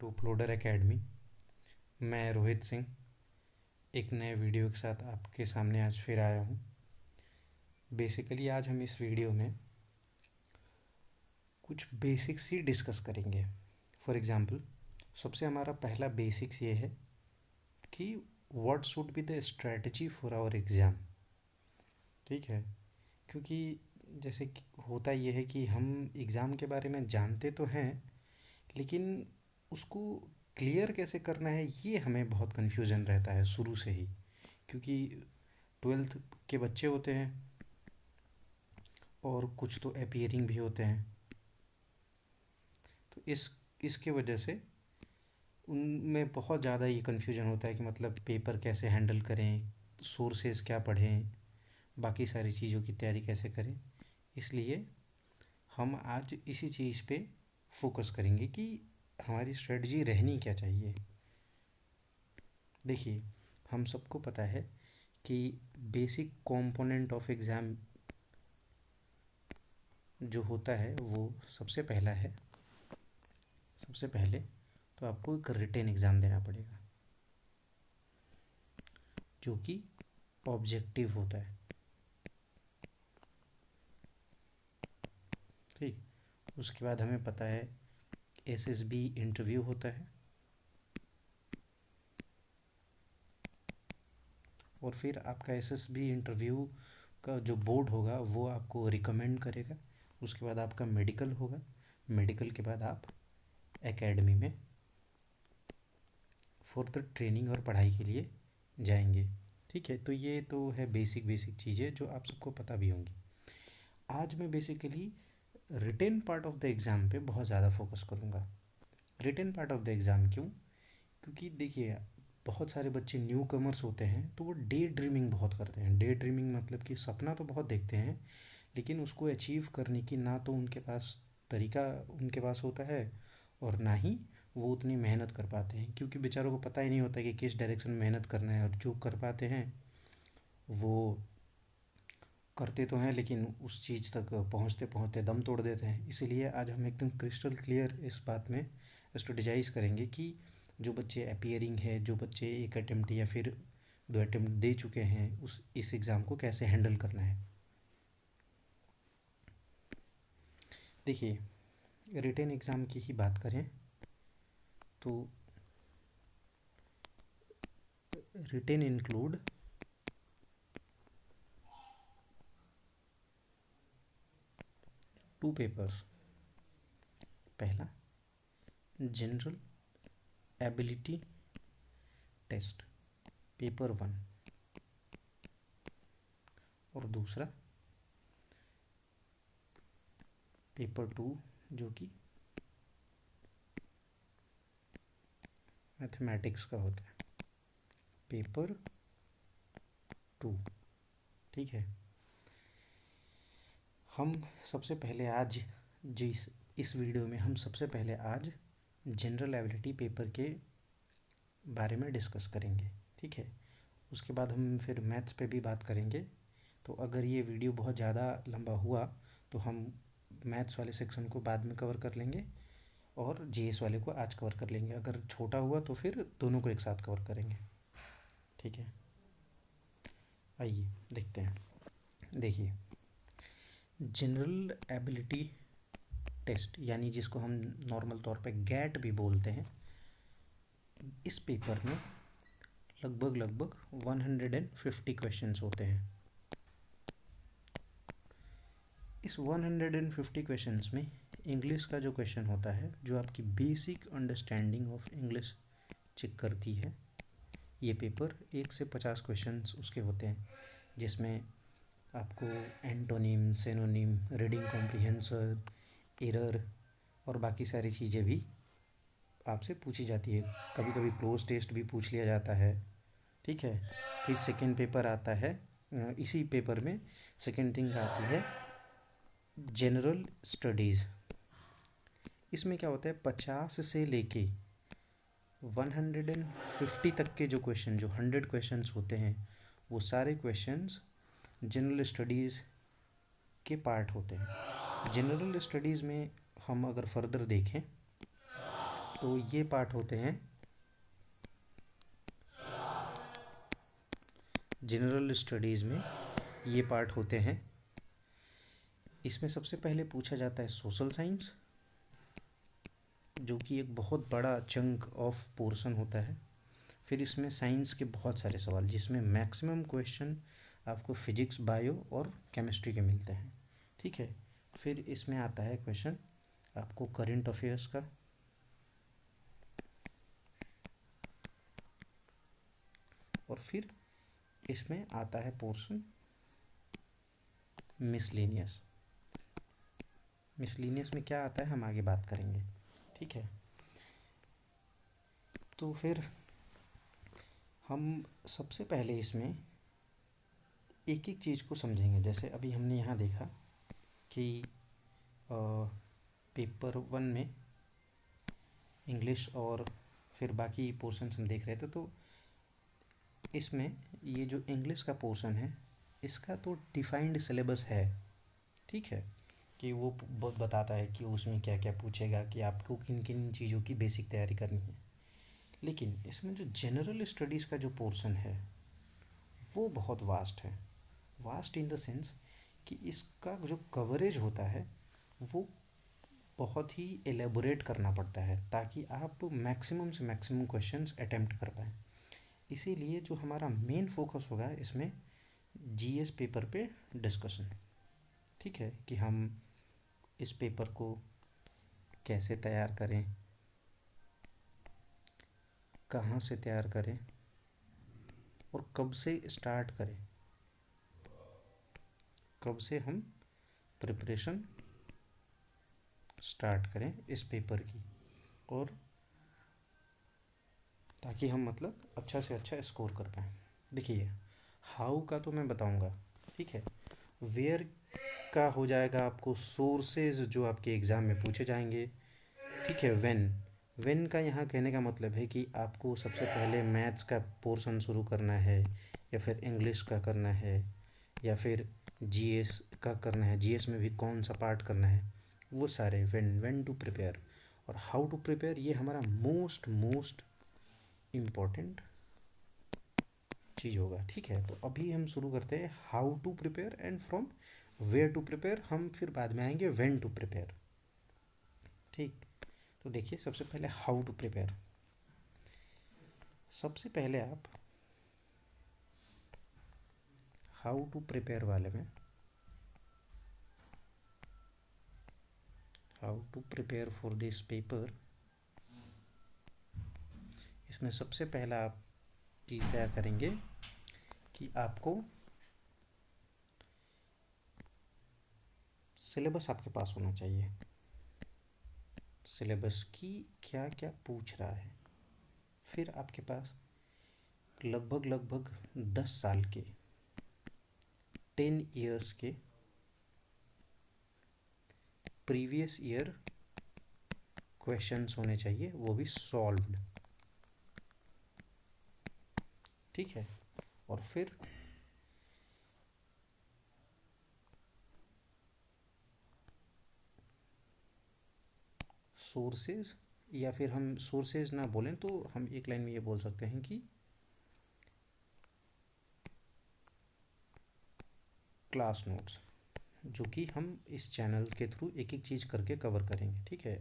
To uploader academy. मैं रोहित सिंह एक नए वीडियो के साथ आपके सामने आज फिर आया हूँ। बेसिकली आज हम इस वीडियो में कुछ बेसिक्स ही डिस्कस करेंगे। फॉर एग्ज़ाम्पल, सबसे हमारा पहला बेसिक्स ये है कि what should be the strategy for our exam. ठीक है, क्योंकि जैसे कि होता ये है कि हम एग्ज़ाम के बारे में जानते तो हैं, लेकिन उसको क्लियर कैसे करना है ये हमें बहुत कन्फ्यूज़न रहता है शुरू से ही। क्योंकि ट्वेल्थ के बच्चे होते हैं और कुछ तो अपीयरिंग भी होते हैं, तो इसके वजह से उनमें बहुत ज़्यादा ये कन्फ्यूजन होता है कि मतलब पेपर कैसे हैंडल करें, सोर्सेज क्या पढ़ें, बाकी सारी चीज़ों की तैयारी कैसे करें। इसलिए हम आज इसी चीज़ पे फोकस करेंगे कि हमारी स्ट्रेटजी रहनी क्या चाहिए। देखिए, हम सबको पता है कि बेसिक कंपोनेंट ऑफ एग्ज़ाम जो होता है वो सबसे पहला है। सबसे पहले तो आपको एक रिटेन एग्ज़ाम देना पड़ेगा जो कि ऑब्जेक्टिव होता है। ठीक, उसके बाद हमें पता है एसएसबी इंटरव्यू होता है, और फिर आपका एसएसबी इंटरव्यू का जो बोर्ड होगा वो आपको रिकमेंड करेगा। उसके बाद आपका मेडिकल होगा, मेडिकल के बाद आप एकेडमी में फॉर द ट्रेनिंग और पढ़ाई के लिए जाएंगे। ठीक है, तो ये तो है बेसिक बेसिक चीज़ें जो आप सबको पता भी होंगी। आज मैं basically written part of the exam पे बहुत ज़्यादा फोकस करूँगा। Written part of the exam क्यों? क्योंकि देखिए, बहुत सारे बच्चे न्यू कमर्स होते हैं तो वो डे ड्रीमिंग बहुत करते हैं। डे ड्रीमिंग मतलब कि सपना तो बहुत देखते हैं, लेकिन उसको अचीव करने की ना तो उनके पास तरीका उनके पास होता है, और ना ही वो उतनी मेहनत कर पाते हैं, क्योंकि बेचारों को पता ही नहीं होता कि किस डायरेक्शन में मेहनत करना है। और जो कर पाते हैं वो करते तो हैं, लेकिन उस चीज़ तक पहुंचते पहुंचते दम तोड़ देते हैं। इसीलिए आज हम एकदम क्रिस्टल क्लियर इस बात में स्ट्रेटजाइज करेंगे कि जो बच्चे अपीयरिंग है, जो बच्चे एक अटेम्प्ट या फिर दो अटेम्प्ट दे चुके हैं, उस इस एग्ज़ाम को कैसे हैंडल करना है। देखिए, रिटेन एग्ज़ाम की ही बात करें तो रिटेन इंक्लूड टू पेपर्स। पहला जनरल एबिलिटी टेस्ट पेपर 1, और दूसरा पेपर 2 जो कि मैथमेटिक्स का होता है, पेपर 2। ठीक है, हम सबसे पहले आज जिस इस वीडियो में हम सबसे पहले आज जनरल एबिलिटी पेपर के बारे में डिस्कस करेंगे। ठीक है, उसके बाद हम फिर मैथ्स पे भी बात करेंगे। तो अगर ये वीडियो बहुत ज़्यादा लंबा हुआ तो हम मैथ्स वाले सेक्शन को बाद में कवर कर लेंगे और जीएस वाले को आज कवर कर लेंगे। अगर छोटा हुआ तो फिर दोनों को एक साथ कवर करेंगे। ठीक है, आइए देखते हैं। देखिए, जनरल एबिलिटी टेस्ट यानी जिसको हम नॉर्मल तौर पे गैट भी बोलते हैं, इस पेपर में लगभग लगभग 150 क्वेश्चंस होते हैं। इस 150 क्वेश्चंस में इंग्लिश का जो क्वेश्चन होता है, जो आपकी basic understanding of English check करती है, ये पेपर 1 से 50 क्वेश्चंस उसके होते हैं, जिसमें आपको antonym, synonym, reading comprehension, error और बाकी सारी चीज़ें भी आपसे पूछी जाती है। कभी कभी क्लोज टेस्ट भी पूछ लिया जाता है। ठीक है, फिर सेकेंड पेपर आता है, इसी पेपर में सेकेंड थिंग आती है जनरल स्टडीज़। इसमें क्या होता है, 50 से लेके 150 तक के जो क्वेश्चन, जो 100 क्वेश्चंस होते हैं, वो सारे क्वेश्चंस जनरल स्टडीज़ के पार्ट होते हैं। जनरल स्टडीज़ में हम अगर फर्दर देखें तो ये पार्ट होते हैं जनरल स्टडीज़ में, ये पार्ट होते हैं। इसमें सबसे पहले पूछा जाता है सोशल साइंस, जो कि एक बहुत बड़ा चंक ऑफ पोर्शन होता है। फिर इसमें साइंस के बहुत सारे सवाल, जिसमें मैक्सिमम क्वेश्चन आपको फिजिक्स, बायो और केमिस्ट्री के मिलते हैं। ठीक है। फिर इसमें आता है क्वेश्चन आपको करंट अफेयर्स का, और फिर इसमें आता है पोर्शन मिसलेनियस। मिसलेनियस में क्या आता है हम आगे बात करेंगे। ठीक है। तो फिर हम सबसे पहले इसमें एक एक चीज़ को समझेंगे। जैसे अभी हमने यहाँ देखा कि पेपर 1 में इंग्लिश और फिर बाकी पोर्शंस हम देख रहे थे। तो इसमें ये जो इंग्लिश का पोर्शन है, इसका तो डिफाइंड सिलेबस है। ठीक है, कि वो बहुत बताता है कि उसमें क्या क्या पूछेगा, कि आपको किन किन चीज़ों की बेसिक तैयारी करनी है। लेकिन इसमें जो जनरल स्टडीज़ का जो पोर्शन है वो बहुत वास्ट है। वास्ट इन द सेंस कि इसका जो कवरेज होता है वो बहुत ही एलेबोरेट करना पड़ता है, ताकि आप मैक्सिमम से मैक्सिमम क्वेश्चंस अटेम्प्ट कर पाएँ। इसीलिए जो हमारा मेन फोकस होगा इसमें जीएस पेपर पे डिस्कशन। ठीक है, कि हम इस पेपर को कैसे तैयार करें, कहाँ से तैयार करें और कब से स्टार्ट करें, कब से हम प्रिपरेशन स्टार्ट करें इस पेपर की, और ताकि हम मतलब अच्छा से अच्छा स्कोर कर पाएँ। देखिए, हाउ का तो मैं बताऊंगा। ठीक है। वेयर का हो जाएगा आपको सोर्सेज जो आपके एग्ज़ाम में पूछे जाएंगे। ठीक है। व्हेन का यहाँ कहने का मतलब है कि आपको सबसे पहले मैथ्स का पोर्शन शुरू करना है, या फिर इंग्लिश का करना है, या फिर जीएस का करना है, जीएस में भी कौन सा पार्ट करना है, वो सारे व्हेन टू प्रिपेयर। और हाउ टू प्रिपेयर ये हमारा मोस्ट मोस्ट इम्पॉर्टेंट चीज़ होगा। ठीक है। तो अभी हम शुरू करते हैं how to prepare, and from where to prepare हम फिर बाद में आएंगे व्हेन टू प्रिपेयर। ठीक। तो देखिए, सबसे पहले हाउ टू प्रिपेयर। सबसे पहले आप हाउ टू प्रिपेयर वाले में, how to prepare for this paper, इसमें सबसे पहला आप चीज़ तैयार करेंगे कि आपको सिलेबस आपके पास होना चाहिए। सिलेबस की क्या क्या पूछ रहा है। फिर आपके पास लगभग लगभग 10 साल के, 10 years के प्रीवियस ईयर क्वेश्चंस होने चाहिए, वो भी सॉल्व्ड। ठीक है। और फिर सोर्सेज, या फिर हम सोर्सेज ना बोलें तो हम एक लाइन में ये बोल सकते हैं कि क्लास नोट्स, जो कि हम इस चैनल के थ्रू एक एक चीज़ करके कवर करेंगे। ठीक है,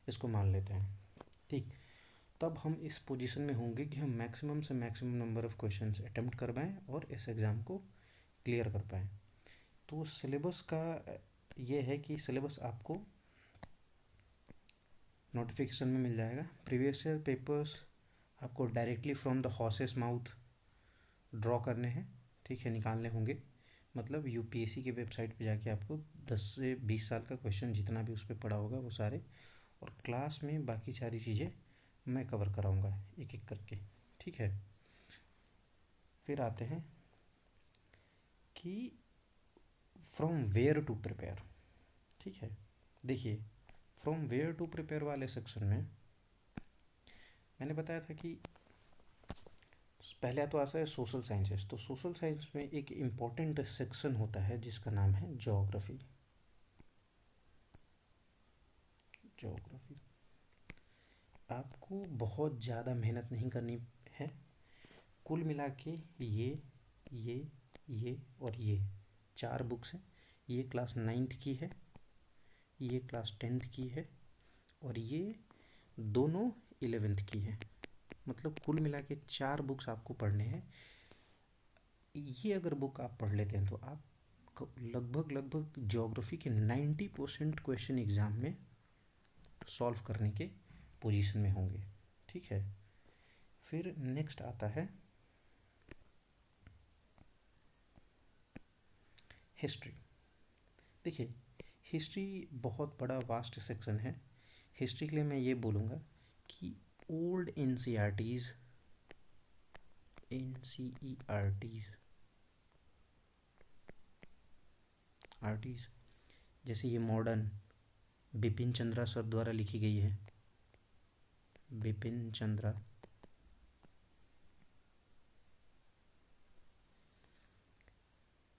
इसको मान लेते हैं। ठीक। तब हम इस पोजीशन में होंगे कि हम मैक्सिमम से maximum number of questions attempt कर पाएँ और इस एग्ज़ाम को क्लियर कर पाएँ। तो सिलेबस का ये है कि सिलेबस आपको नोटिफिकेशन में मिल जाएगा। प्रीवियस ईयर पेपर्स आपको directly from the horses mouth draw करने हैं। ठीक है, निकालने होंगे। मतलब यूपीएससी की वेबसाइट पे जाके आपको 10 से 20 साल का क्वेश्चन जितना भी उस पर पड़ा होगा वो सारे, और क्लास में बाकी सारी चीज़ें मैं कवर कराऊंगा एक एक करके। ठीक है। फिर आते हैं कि फ्रॉम वेयर टू प्रिपेयर। ठीक है। देखिए, फ्रॉम वेयर टू प्रिपेयर वाले सेक्शन में मैंने बताया था कि पहले तो आता है सोशल साइंसेस। तो सोशल साइंस में एक इम्पॉर्टेंट सेक्शन होता है जिसका नाम है ज्योग्राफी। ज्योग्राफी आपको बहुत ज़्यादा मेहनत नहीं करनी है। कुल मिला के ये ये और ये 4 बुक्स हैं। ये क्लास 9th की है, ये क्लास 10th की है और ये दोनों 11th की है। मतलब कुल मिला के 4 बुक्स आपको पढ़ने हैं। ये अगर बुक आप पढ़ लेते हैं तो आप लगभग लगभग ज्योग्राफी के 90% क्वेश्चन एग्ज़ाम में सॉल्व करने के पोजीशन में होंगे। ठीक है, फिर नेक्स्ट आता है हिस्ट्री। देखिए, हिस्ट्री बहुत बड़ा वास्ट सेक्शन है। हिस्ट्री के लिए मैं ये बोलूँगा कि ओल्ड आर्टीज़ जैसे ये मॉडर्न बिपिन चंद्रा सर द्वारा लिखी गई है। बिपिन चंद्रा,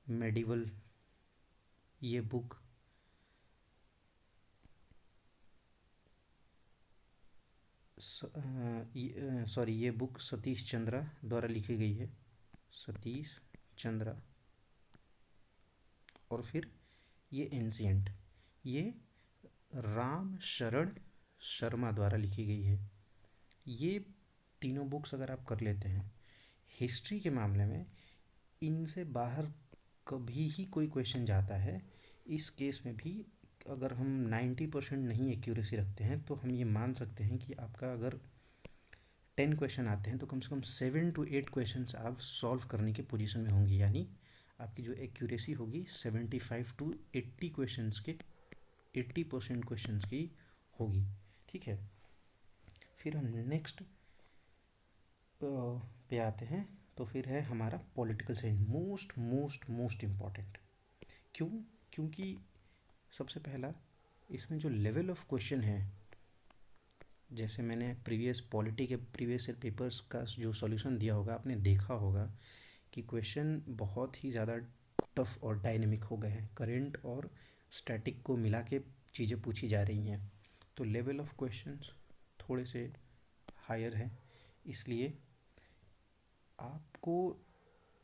मेडिवल, ये बुक ये बुक सतीश चंद्रा द्वारा लिखी गई है। सतीश चंद्रा। और फिर ये एंशियंट, ये राम शरण शर्मा द्वारा लिखी गई है। ये तीनों बुक्स अगर आप कर लेते हैं हिस्ट्री के मामले में, इनसे बाहर कभी ही कोई क्वेश्चन जाता है, इस केस में भी अगर हम 90% नहीं एक्यूरेसी रखते हैं तो हम ये मान सकते हैं कि आपका अगर 10 क्वेश्चन आते हैं तो कम से कम 7 to 8 क्वेश्चन आप सॉल्व करने की पोजीशन में होंगे। यानी आपकी जो एक्यूरेसी होगी 75 to 80 क्वेश्चंस के 80% क्वेश्चंस की होगी। ठीक है, फिर हम नेक्स्ट पे आते हैं। तो फिर है हमारा political science, most most most important. क्यों? क्योंकि सबसे पहला इसमें जो लेवल ऑफ क्वेश्चन है, जैसे मैंने पॉलिटी के प्रीवियस ईयर पेपर्स का जो सॉल्यूशन दिया होगा आपने देखा होगा कि क्वेश्चन बहुत ही ज़्यादा टफ और डायनेमिक हो गए हैं। करंट और स्टैटिक को मिला के चीज़ें पूछी जा रही हैं, तो लेवल ऑफ क्वेश्चंस थोड़े से हायर है। इसलिए आपको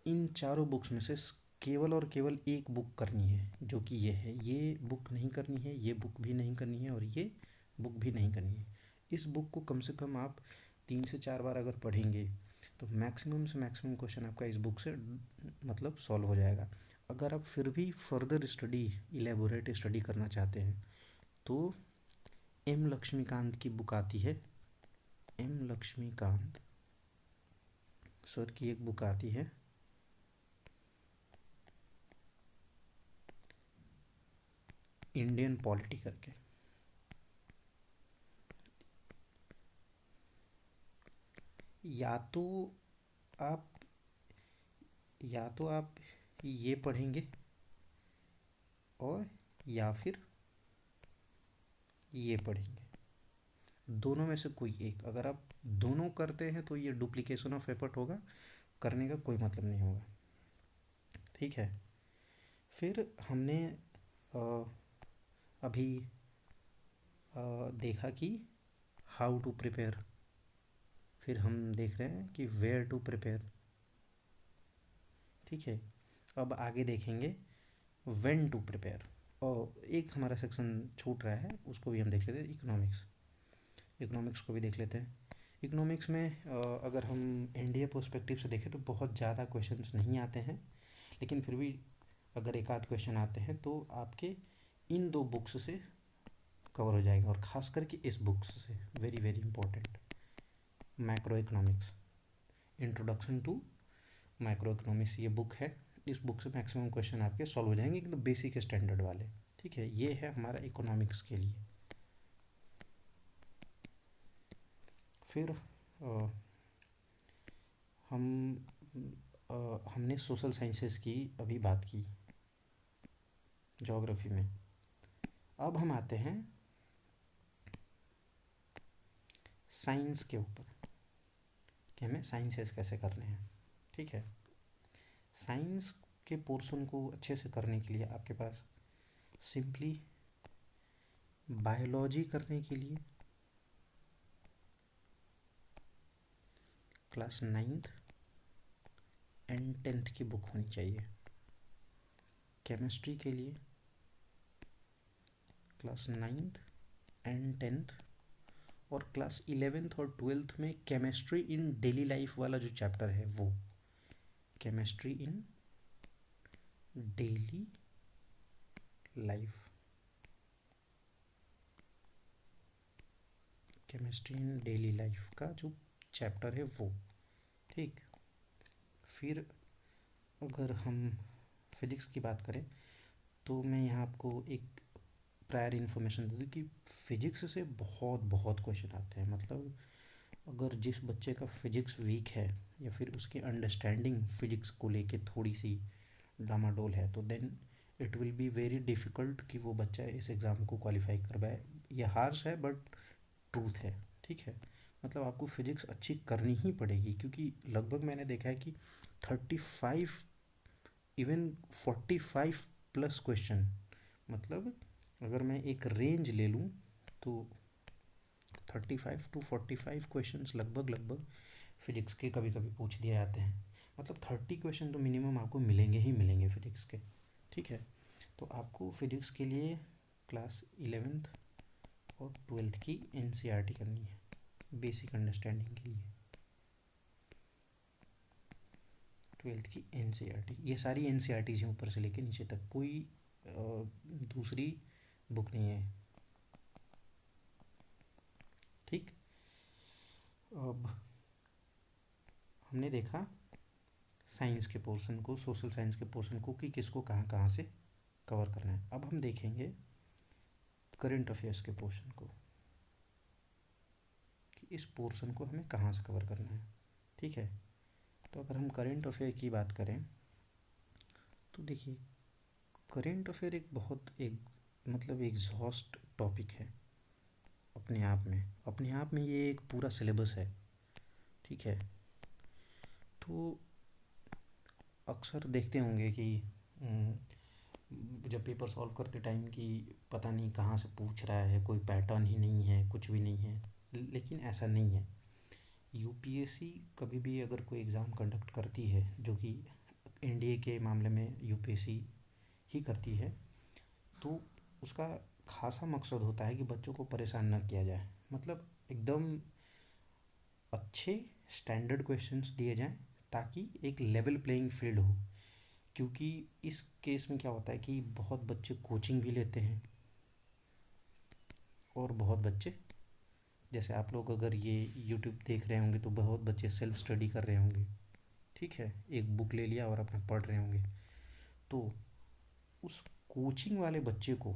इन चारों बुक्स में से केवल और केवल एक बुक करनी है, जो कि ये है। ये बुक नहीं करनी है, ये बुक भी नहीं करनी है और ये बुक भी नहीं करनी है। इस बुक को कम से कम आप 3 से 4 बार अगर पढ़ेंगे तो मैक्सिमम से मैक्सिमम क्वेश्चन आपका इस बुक से मतलब सॉल्व हो जाएगा। अगर आप फिर भी फर्दर स्टडी, इलेबोरेट स्टडी करना चाहते हैं तो एम लक्ष्मीकांत की बुक आती है। एम लक्ष्मीकांत सर की एक बुक आती है, इंडियन पॉलिटी करके। या तो आप ये पढ़ेंगे और या फिर ये पढ़ेंगे, दोनों में से कोई एक। अगर आप दोनों करते हैं तो ये डुप्लीकेशन ऑफ एफर्ट होगा, करने का कोई मतलब नहीं होगा। ठीक है, फिर हमने अभी देखा कि हाउ टू प्रिपेयर, फिर हम देख रहे हैं कि वेयर टू प्रिपेयर। ठीक है, अब आगे देखेंगे व्हेन टू प्रिपेयर। और एक हमारा सेक्शन छूट रहा है, उसको भी हम देख लेते हैं, इकोनॉमिक्स को भी देख लेते हैं। इकोनॉमिक्स में अगर हम इंडिया पर्सपेक्टिव से देखें तो बहुत ज़्यादा क्वेश्चंस नहीं आते हैं, लेकिन फिर भी अगर एक आध क्वेश्चन आते हैं तो आपके इन 2 बुक्स से कवर हो जाएगा, और ख़ास करके इस बुक्स से very very important. Macro economics, introduction to micro economics ये बुक है। इस बुक से मैक्सिमम क्वेश्चन आपके सॉल्व हो जाएंगे, एकदम बेसिक स्टैंडर्ड वाले। ठीक है, ये है हमारा इकोनॉमिक्स के लिए। फिर हमने सोशल साइंसेस की अभी बात की ज्योग्राफी में। अब हम आते हैं साइंस के ऊपर कि हमें साइंसेस कैसे करने हैं। ठीक है, साइंस के पोर्शन को अच्छे से करने के लिए आपके पास सिंपली बायोलॉजी करने के लिए क्लास 9th एंड 10th की बुक होनी चाहिए। केमिस्ट्री के लिए क्लास 9th एंड 10th, और क्लास 11th और 12th में केमिस्ट्री इन डेली लाइफ वाला जो चैप्टर है वो, chemistry in daily life, chemistry in daily life का जो चैप्टर है वो। ठीक, फिर अगर हम फिजिक्स की बात करें तो मैं यहाँ आपको एक प्रायर इन्फॉर्मेशन दे दूँ कि फ़िज़िक्स से बहुत बहुत क्वेश्चन आते हैं। मतलब अगर जिस बच्चे का फ़िज़िक्स वीक है या फिर उसकी अंडरस्टैंडिंग फ़िज़िक्स को लेके थोड़ी सी डामाडोल है, तो then it will be very difficult कि वो बच्चा इस एग्ज़ाम को क्वालिफाई कर पाए। ये हार्श है बट ट्रूथ है। ठीक है, मतलब आपको फ़िज़िक्स अच्छी करनी ही पड़ेगी, क्योंकि लगभग मैंने देखा है कि 35 इवन 45 प्लस क्वेश्चन, मतलब अगर मैं एक रेंज ले लूँ तो 35 to 45 क्वेश्चंस लगभग लगभग फिजिक्स के कभी कभी पूछ दिए जाते हैं। मतलब 30 क्वेश्चन तो मिनिमम आपको मिलेंगे ही मिलेंगे फिजिक्स के। ठीक है, तो आपको फिजिक्स के लिए क्लास 11th और 12th की एनसीईआरटी करनी है बेसिक अंडरस्टैंडिंग के लिए। 12th की एनसीईआरटी, ये सारी एनसीईआरटीज हैं ऊपर से लेके नीचे तक, कोई दूसरी बुक नहीं है। ठीक, अब हमने देखा साइंस के पोर्शन को, सोशल साइंस के पोर्शन को, कि किसको कहाँ कहाँ से कवर करना है। अब हम देखेंगे करंट अफेयर्स के पोर्शन को, कि इस पोर्शन को हमें कहाँ से कवर करना है। ठीक है, तो अगर हम करंट अफेयर की बात करें तो देखिए, करंट अफेयर एक बहुत एक मतलब एग्जॉस्ट टॉपिक है अपने आप में ये एक पूरा सिलेबस है। ठीक है, तो अक्सर देखते होंगे कि जब पेपर सॉल्व करते टाइम कि पता नहीं कहाँ से पूछ रहा है, कोई पैटर्न ही नहीं है, कुछ भी नहीं है। लेकिन ऐसा नहीं है। यूपीएससी कभी भी अगर कोई एग्ज़ाम कंडक्ट करती है, जो कि एनडीए के मामले में यूपीएससी ही करती है, तो उसका खासा मकसद होता है कि बच्चों को परेशान ना किया जाए। मतलब एकदम अच्छे स्टैंडर्ड क्वेश्चंस दिए जाएं, ताकि एक लेवल प्लेइंग फील्ड हो। क्योंकि इस केस में क्या होता है कि बहुत बच्चे कोचिंग भी लेते हैं, और बहुत बच्चे, जैसे आप लोग अगर ये यूट्यूब देख रहे होंगे तो बहुत बच्चे सेल्फ स्टडी कर रहे होंगे। ठीक है, एक बुक ले लिया और अपना पढ़ रहे होंगे। तो उस कोचिंग वाले बच्चे को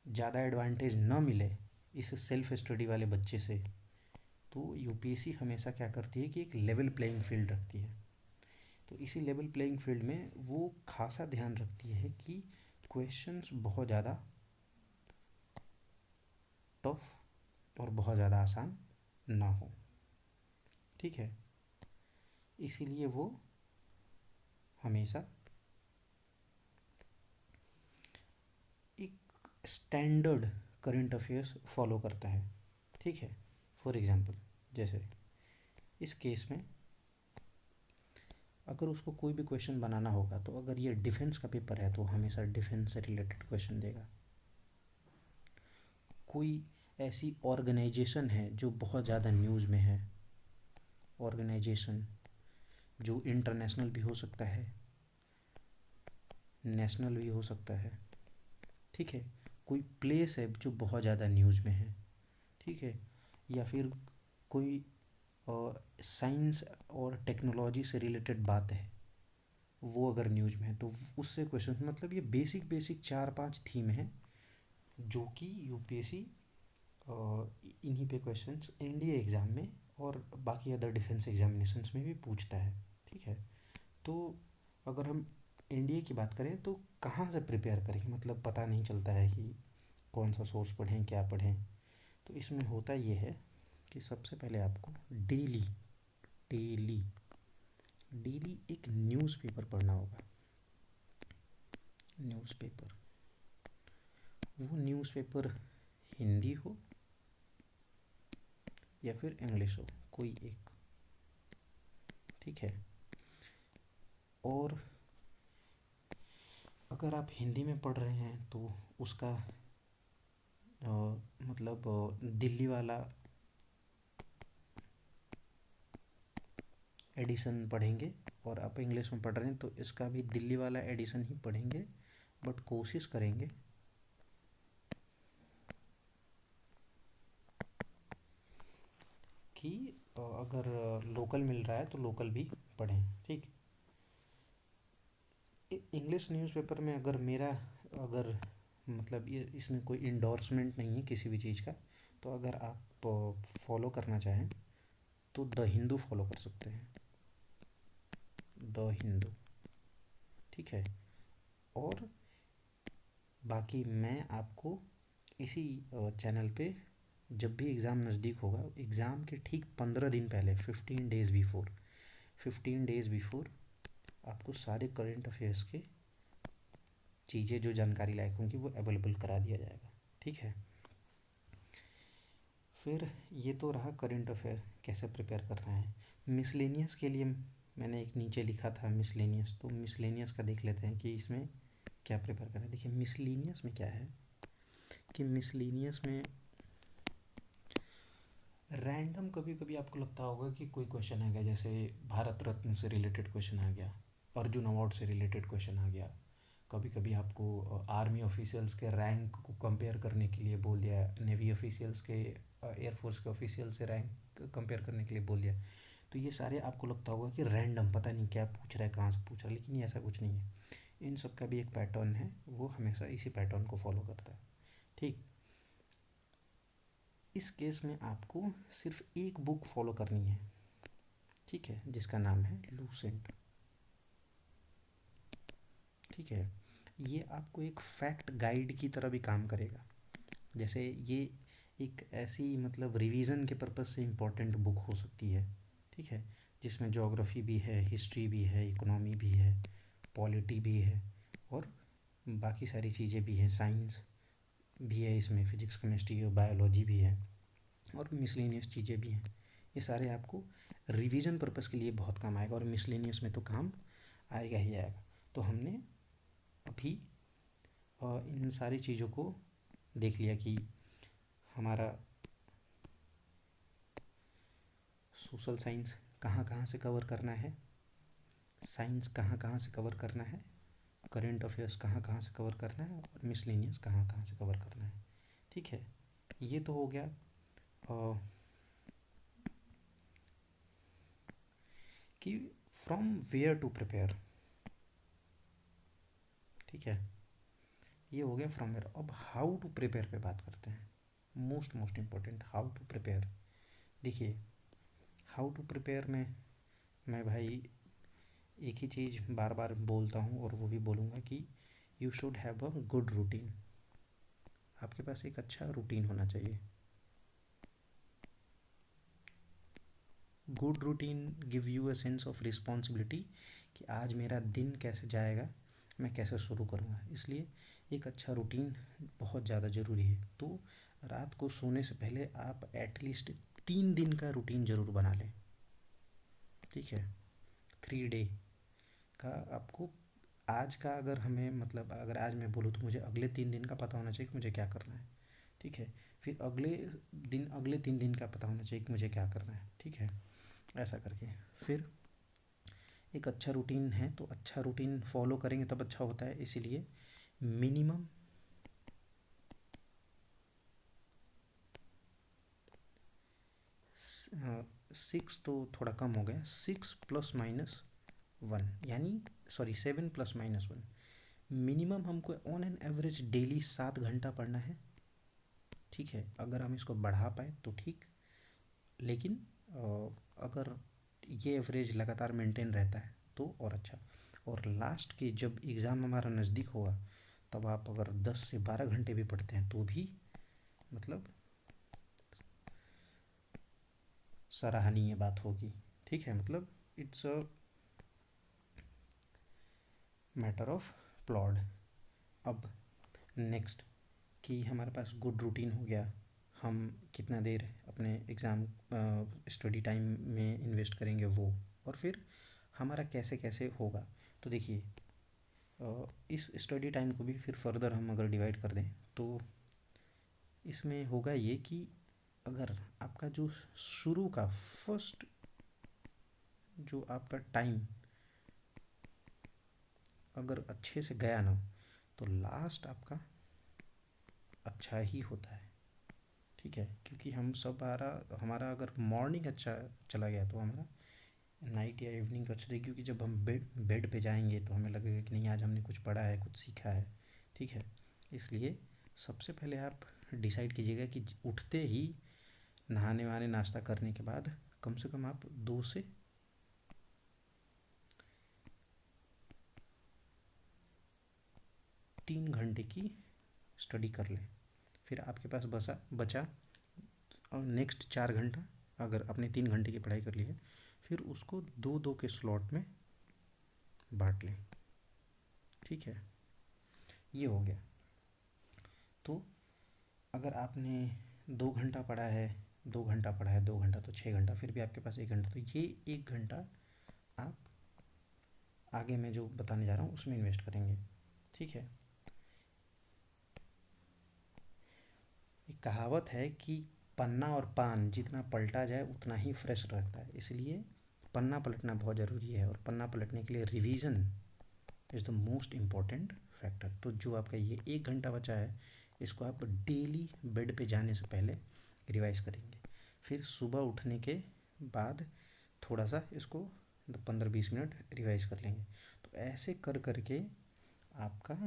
ज़्यादा एडवांटेज न मिले इस सेल्फ स्टडी वाले बच्चे से, तो यूपीएससी हमेशा क्या करती है कि एक लेवल प्लेइंग फील्ड रखती है। तो इसी लेवल प्लेइंग फील्ड में वो खासा ध्यान रखती है कि क्वेश्चंस बहुत ज़्यादा टफ और बहुत ज़्यादा आसान ना हो। ठीक है, इसीलिए वो हमेशा एक स्टैंडर्ड करंट अफेयर्स फॉलो करता है। ठीक है, फॉर एग्ज़ाम्पल जैसे इस केस में अगर उसको कोई भी क्वेश्चन बनाना होगा, तो अगर ये डिफेंस का पेपर है तो हमेशा डिफेंस से रिलेटेड क्वेश्चन देगा। कोई ऐसी ऑर्गेनाइजेशन है जो बहुत ज़्यादा न्यूज़ में है, ऑर्गेनाइजेशन जो इंटरनेशनल भी हो सकता है, नेशनल भी हो सकता है। ठीक है, कोई प्लेस है जो बहुत ज़्यादा न्यूज़ में है। ठीक है, या फिर कोई साइंस और टेक्नोलॉजी से रिलेटेड बात है, वो अगर न्यूज़ में है तो उससे क्वेश्चन, मतलब ये बेसिक बेसिक 4-5 थीम है जो कि यूपीएससी इन्हीं पे क्वेश्चंस एनडीए एग्ज़ाम में और बाकी अदर डिफेंस एग्जामिनेशंस में भी पूछता है। ठीक है, तो अगर हम एनडीए की बात करें तो कहाँ से प्रिपेयर करें, मतलब पता नहीं चलता है कि कौन सा सोर्स पढ़ें, क्या पढ़ें। तो इसमें होता ये है कि सबसे पहले आपको डेली डेली डेली एक न्यूज़पेपर पढ़ना होगा। न्यूज़पेपर, वो न्यूज़पेपर हिंदी हो या फिर इंग्लिश हो, कोई एक। ठीक है। और अगर आप हिंदी में पढ़ रहे हैं तो उसका मतलब दिल्ली वाला एडिशन पढ़ेंगे, और आप इंग्लिश में पढ़ रहे हैं तो इसका भी दिल्ली वाला एडिशन ही पढ़ेंगे। बट कोशिश करेंगे कि अगर लोकल मिल रहा है तो लोकल भी पढ़ें, ठीक। इंग्लिश न्यूज़पेपर में अगर मेरा, अगर मतलब ये इसमें कोई इंडोर्समेंट नहीं है किसी भी चीज़ का, तो अगर आप फॉलो करना चाहें तो द हिंदू फॉलो कर सकते हैं, द हिंदू, ठीक है। और बाकी मैं आपको इसी चैनल पे जब भी एग्ज़ाम नज़दीक होगा, एग्ज़ाम के ठीक 15 दिन पहले, 15 डेज़ बिफोर, 15 डेज़ बिफोर आपको सारे करंट अफेयर्स के चीज़ें जो जानकारी लायक होंगी वो अवेलेबल करा दिया जाएगा, ठीक है। फिर ये तो रहा करंट अफेयर कैसे प्रिपेयर करना है। मिसलेनियस के लिए मैंने एक नीचे लिखा था मिसलेनियस, तो मिसलेनियस का देख लेते हैं कि इसमें क्या प्रिपेयर करना है। देखिए मिसलेनियस में क्या है कि मिसलेनियस में रैंडम कभी कभी आपको लगता होगा कि कोई क्वेश्चन आ गया, जैसे भारत रत्न से रिलेटेड क्वेश्चन आ गया, अर्जुन अवार्ड से रिलेटेड क्वेश्चन आ गया। कभी कभी आपको आर्मी ऑफिशियल्स के रैंक को कंपेयर करने के लिए बोल दिया, नेवी ऑफिशियल्स के, एयरफोर्स के ऑफिशियल से रैंक कंपेयर करने के लिए बोल दिया। तो ये सारे आपको लगता होगा कि रैंडम, पता नहीं क्या पूछ रहा है, कहाँ से पूछ रहा है, लेकिन ये ऐसा कुछ नहीं है। इन सब का भी एक पैटर्न है, वो हमेशा इसी पैटर्न को फॉलो करता है, ठीक। इस केस में आपको सिर्फ एक बुक फॉलो करनी है, ठीक है, जिसका नाम है लूसेंट, ठीक है। ये आपको एक फैक्ट गाइड की तरह भी काम करेगा। जैसे ये एक ऐसी मतलब रिवीजन के पर्पज़ से इम्पोर्टेंट बुक हो सकती है, ठीक है, जिसमें ज्योग्राफी भी है, हिस्ट्री भी है, इकोनॉमी भी है, पॉलिटी भी है, और बाकी सारी चीज़ें भी हैं, साइंस भी है इसमें, फिजिक्स केमिस्ट्री और बायोलॉजी भी है, और मिसलेनियस चीज़ें भी हैं। ये सारे आपको रिवीजन पर्पज़ के लिए बहुत काम आएगा, और मिसलेनियस में तो काम आएगा ही आएगा। तो हमने अभी इन सारी चीज़ों को देख लिया कि हमारा सोशल साइंस कहाँ कहाँ से कवर करना है, साइंस कहाँ कहाँ से कवर करना है, करंट अफेयर्स कहाँ कहाँ से कवर करना है, और मिसलेनियस कहाँ कहाँ से कवर करना है, ठीक है। ये तो हो गया कि फ्रॉम वेयर टू प्रिपेयर, ठीक है। ये हो गया फ्रॉम वेयर। अब हाउ टू प्रिपेयर पे बात करते हैं। Most important, how to prepare. देखिए हाउ टू प्रिपेयर में मैं भाई एक ही चीज़ बार बार बोलता हूँ, और वो भी बोलूँगा कि you should have a good routine. आपके पास एक अच्छा रूटीन होना चाहिए। Good routine give you a sense of responsibility कि आज मेरा दिन कैसे जाएगा, मैं कैसे शुरू करूँगा। इसलिए एक अच्छा रूटीन बहुत ज़्यादा ज़रूरी है। तो रात को सोने से पहले आप एटलीस्ट 3 दिन का रूटीन ज़रूर बना लें, ठीक है। 3 डे का आपको, आज का अगर हमें मतलब अगर आज मैं बोलूँ तो मुझे अगले 3 दिन का पता होना चाहिए कि मुझे क्या करना है, ठीक है। फिर अगले 3 दिन का पता होना चाहिए कि मुझे क्या करना है, ठीक है। ऐसा करके फिर एक अच्छा रूटीन है, तो अच्छा रूटीन फॉलो करेंगे तब अच्छा होता है। इसीलिए मिनिमम 6, तो थोड़ा कम हो गया, 6 ± 1, यानी सॉरी 7 ± 1, मिनिमम हमको ऑन एन एवरेज डेली 7 घंटा पढ़ना है, ठीक है। अगर हम इसको बढ़ा पाए तो ठीक, लेकिन अगर ये एवरेज लगातार मेंटेन रहता है तो और अच्छा। और लास्ट के जब एग्ज़ाम हमारा नज़दीक होगा, तब आप अगर 10 से 12 घंटे भी पढ़ते हैं तो भी मतलब सराहनीय बात होगी, ठीक है। मतलब it's a matter of ploughed. अब नेक्स्ट कि हमारे पास गुड रूटीन हो गया, हम कितना देर अपने एग्ज़ाम स्टडी टाइम में इन्वेस्ट करेंगे वो, और फिर हमारा कैसे कैसे होगा। तो देखिए, इस स्टडी टाइम को भी फिर फर्दर हम अगर डिवाइड कर दें तो इसमें होगा ये कि अगर आपका जो शुरू का फर्स्ट जो आपका टाइम अगर अच्छे से गया ना, तो लास्ट आपका अच्छा ही होता है। ठीक है, क्योंकि हम सब हमारा अगर मॉर्निंग अच्छा चला गया तो हमारा नाइट या इवनिंग अच्छा रहेगी, क्योंकि जब हम बेड पे जाएंगे तो हमें लगेगा कि नहीं, आज हमने कुछ पढ़ा है, कुछ सीखा है। ठीक है, इसलिए सबसे पहले आप डिसाइड कीजिएगा कि उठते ही नहाने वहाने नाश्ता करने के बाद कम से कम आप 2 से 3 घंटे की स्टडी कर लें। फिर आपके पास बचा और नेक्स्ट 4 घंटा, अगर आपने 3 घंटे की पढ़ाई कर ली है, फिर उसको 2-2 के स्लॉट में बांट लें। ठीक है, ये हो गया। तो अगर आपने 2 घंटा पढ़ा है, 2 घंटा पढ़ा है, 2 घंटा तो 6 घंटा, फिर भी आपके पास 1 घंटा, तो ये 1 घंटा आप आगे मैं जो बताने जा रहा हूँ उसमें इन्वेस्ट करेंगे। ठीक है, एक कहावत है कि पन्ना और पान जितना पलटा जाए उतना ही फ्रेश रहता है, इसलिए पन्ना पलटना बहुत ज़रूरी है, और पन्ना पलटने के लिए revision is the most important factor. तो जो आपका ये 1 घंटा बचा है, इसको आप डेली बेड पे जाने से पहले रिवाइज करेंगे। फिर सुबह उठने के बाद थोड़ा सा इसको 15-20 मिनट रिवाइज कर लेंगे। तो ऐसे कर करके आपका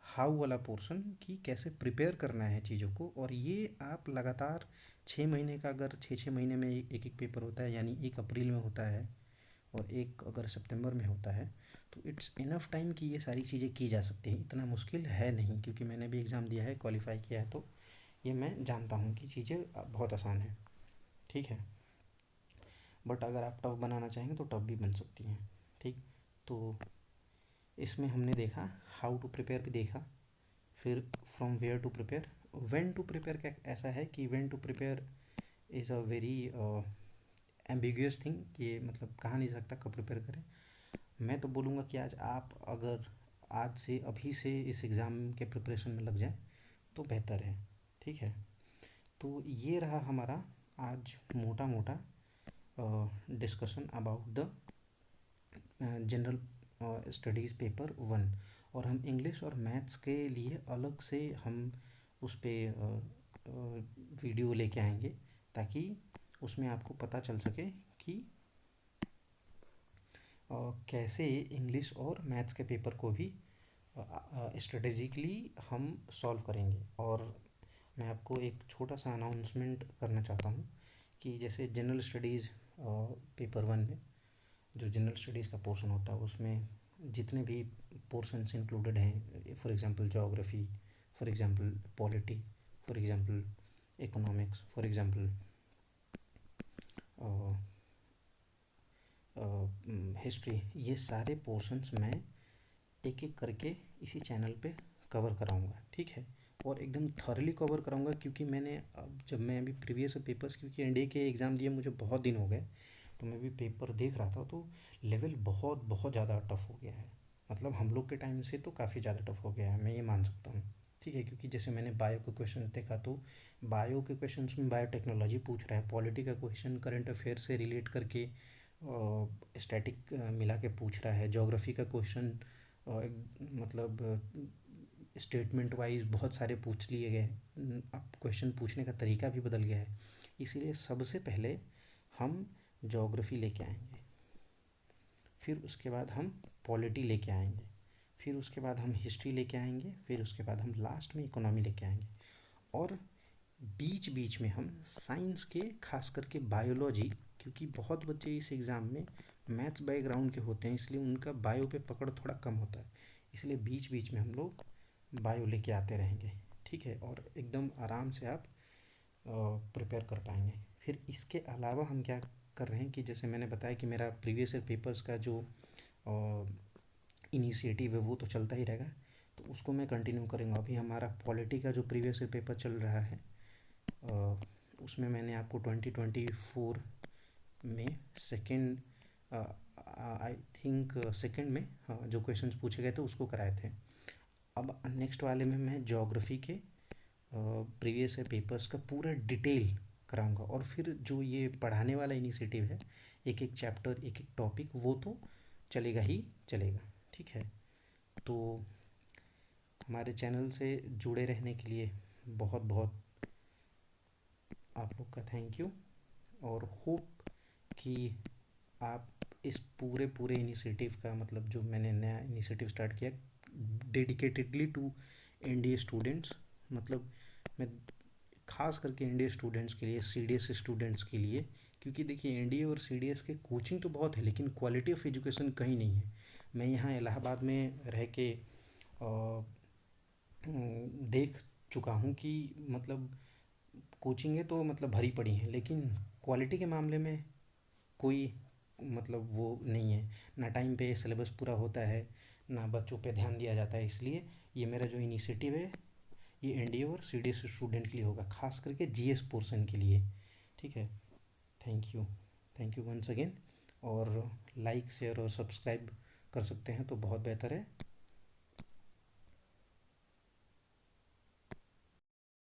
हाउ वाला पोर्शन कि कैसे प्रिपेयर करना है चीज़ों को, और ये आप लगातार 6 महीने का, अगर 6-6 महीने में एक एक पेपर होता है, यानी एक अप्रैल में होता है और एक अगर सितंबर में होता है, तो इट्स इनफ टाइम कि ये सारी चीज़ें की जा सकती हैं। इतना मुश्किल है नहीं, क्योंकि मैंने भी एग्ज़ाम दिया है, क्वालिफाई किया है, तो ये मैं जानता हूँ कि चीज़ें बहुत आसान है। ठीक है, बट अगर आप टफ बनाना चाहेंगे तो टफ भी बन सकती हैं। ठीक, तो इसमें हमने देखा हाउ टू प्रिपेयर भी देखा, फिर from where to prepare. When to prepare क्या ऐसा है कि when to prepare is a very ambiguous thing, ये मतलब कहा नहीं सकता कब प्रिपेयर करें। मैं तो बोलूँगा कि आज से अभी से इस एग्ज़ाम के प्रिपरेशन में लग जाए तो बेहतर है। ठीक है, तो ये रहा हमारा आज मोटा मोटा discussion about the general studies paper 1। और हम इंग्लिश और मैथ्स के लिए अलग से हम उस पर वीडियो लेके आएंगे, ताकि उसमें आपको पता चल सके कि कैसे इंग्लिश और मैथ्स के पेपर को भी स्ट्रेटेजिकली हम सॉल्व करेंगे। और मैं आपको एक छोटा सा अनाउंसमेंट करना चाहता हूँ कि जैसे जनरल स्टडीज़ पेपर 1 में जो जनरल स्टडीज़ का पोर्शन होता है, उसमें जितने भी पोर्शंस इंक्लूडेड हैं, for example geography, for example polity, for example economics, for example history, ये सारे पोर्शंस मैं एक एक करके इसी चैनल पे कवर कराऊंगा। ठीक है, और एकदम थॉरली कवर कराऊंगा, क्योंकि मैंने अब जब मैं अभी प्रीवियस पेपर्स, क्योंकि एनडीए के एग्ज़ाम दिए मुझे बहुत दिन हो गए, तो मैं भी पेपर देख रहा था, तो लेवल बहुत बहुत ज़्यादा टफ हो गया है। मतलब हम लोग के टाइम से तो काफ़ी ज़्यादा टफ हो गया है, मैं ये मान सकता हूँ। ठीक है, क्योंकि जैसे मैंने बायो का क्वेश्चन देखा, तो बायो के क्वेश्चन में बायोटेक्नोलॉजी पूछ रहा है, पॉलिटी का क्वेश्चन करंट अफेयर से रिलेट करके स्टैटिक मिला के पूछ रहा है, ज्योग्राफी का क्वेश्चन मतलब स्टेटमेंट वाइज बहुत सारे पूछ लिए गए। अब क्वेश्चन पूछने का तरीका भी बदल गया है, इसीलिए सबसे पहले हम ज्योग्राफी लेके आएंगे, फिर उसके बाद हम पॉलिटी लेके आएंगे, फिर उसके बाद हम हिस्ट्री लेके आएंगे, फिर उसके बाद हम लास्ट में इकोनॉमी लेके आएंगे। और बीच बीच में हम साइंस के, खास करके बायोलॉजी, क्योंकि बहुत बच्चे इस एग्ज़ाम में मैथ्स बैकग्राउंड के होते हैं, इसलिए उनका बायो पे पकड़ थोड़ा कम होता है, इसलिए बीच बीच में हम लोग बायो लेके आते रहेंगे। ठीक है, और एकदम आराम से आप प्रिपेयर कर पाएंगे। फिर इसके अलावा हम क्या कर रहे हैं कि जैसे मैंने बताया कि मेरा प्रीवियस ईयर पेपर्स का जो इनिशिएटिव है वो तो चलता ही रहेगा, तो उसको मैं कंटिन्यू करूँगा। अभी हमारा पॉलिटी का जो प्रीवियस ईयर पेपर चल रहा है, उसमें मैंने आपको 2024 में सेकेंड आई थिंक सेकंड में, हाँ, जो क्वेश्चंस पूछे गए थे उसको कराए थे। अब नेक्स्ट वाले में मैं ज्योग्राफी के प्रीवियस पेपर्स का पूरा डिटेल कराऊंगा, और फिर जो ये पढ़ाने वाला इनिशिएटिव है, एक एक चैप्टर एक एक टॉपिक, वो तो चलेगा ही चलेगा। ठीक है, तो हमारे चैनल से जुड़े रहने के लिए बहुत बहुत आप लोग का थैंक यू, और होप कि आप इस पूरे पूरे इनिशिएटिव का, मतलब जो मैंने नया इनिशिएटिव स्टार्ट किया डेडिकेटेडली टू एनडीए स्टूडेंट्स, मतलब मैं खास करके एनडीए स्टूडेंट्स के लिए, सीडीएस स्टूडेंट्स के लिए, क्योंकि देखिए एनडीए और सीडीएस के कोचिंग तो बहुत है लेकिन क्वालिटी ऑफ एजुकेशन कहीं नहीं है। मैं यहाँ इलाहाबाद में रह के देख चुका हूँ कि मतलब कोचिंगें तो मतलब भरी पड़ी हैं, लेकिन क्वालिटी के मामले में कोई मतलब वो नहीं है। ना टाइम पे सिलेबस पूरा होता है, ना बच्चों पे ध्यान दिया जाता है। इसलिए ये मेरा जो इनिशिएटिव है, ये एनडीए और सीडीएस स्टूडेंट के लिए होगा, खास करके जीएस पोर्शन के लिए। ठीक है, thank you, thank you once again. और लाइक शेयर और सब्सक्राइब कर सकते हैं तो बहुत बेहतर है।